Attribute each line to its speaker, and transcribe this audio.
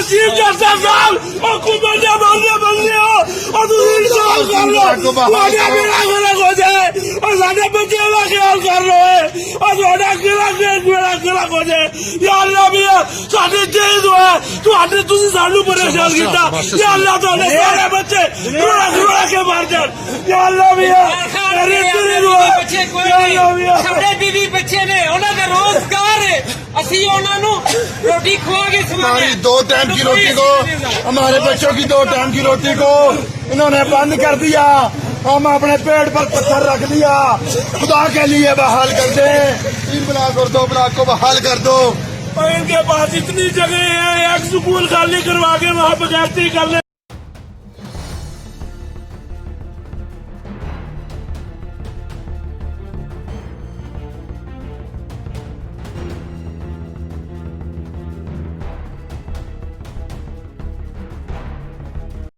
Speaker 1: Chief justice साहब और कुछ बंदे हो और तुम इंसान कर लो मेरा गलत हो जाए और साढ़े बच्चे का ख्याल कर लो और थोड़ा मेरा गलत हो जाए या अल्लाह भी साढ़े चेंज हुआ तुहाडे तुसी सानू परेशान किया या अल्लाह तुहाडे सारे बच्चे रोड़ा के मार जान या अल्लाह भी
Speaker 2: ਸਾਡੇ बीवी बच्चे ने उन्होंने रोजगार असि उन्होंने रोटी खुआ के
Speaker 3: हमारी 2 टाइम की रोटी को हमारे बच्चों की 2 टाइम की रोटी को इन्होंने बंद कर दिया। हम अपने पेट पर पत्थर रख दिया। खुदा के लिए बहाल कर दे, 3 ब्लॉक और 2 ब्लॉक को बहाल कर दो।
Speaker 1: इनके पास इतनी जगह है, एक स्कूल खाली करवा के वहाँ बगैरती कर ले।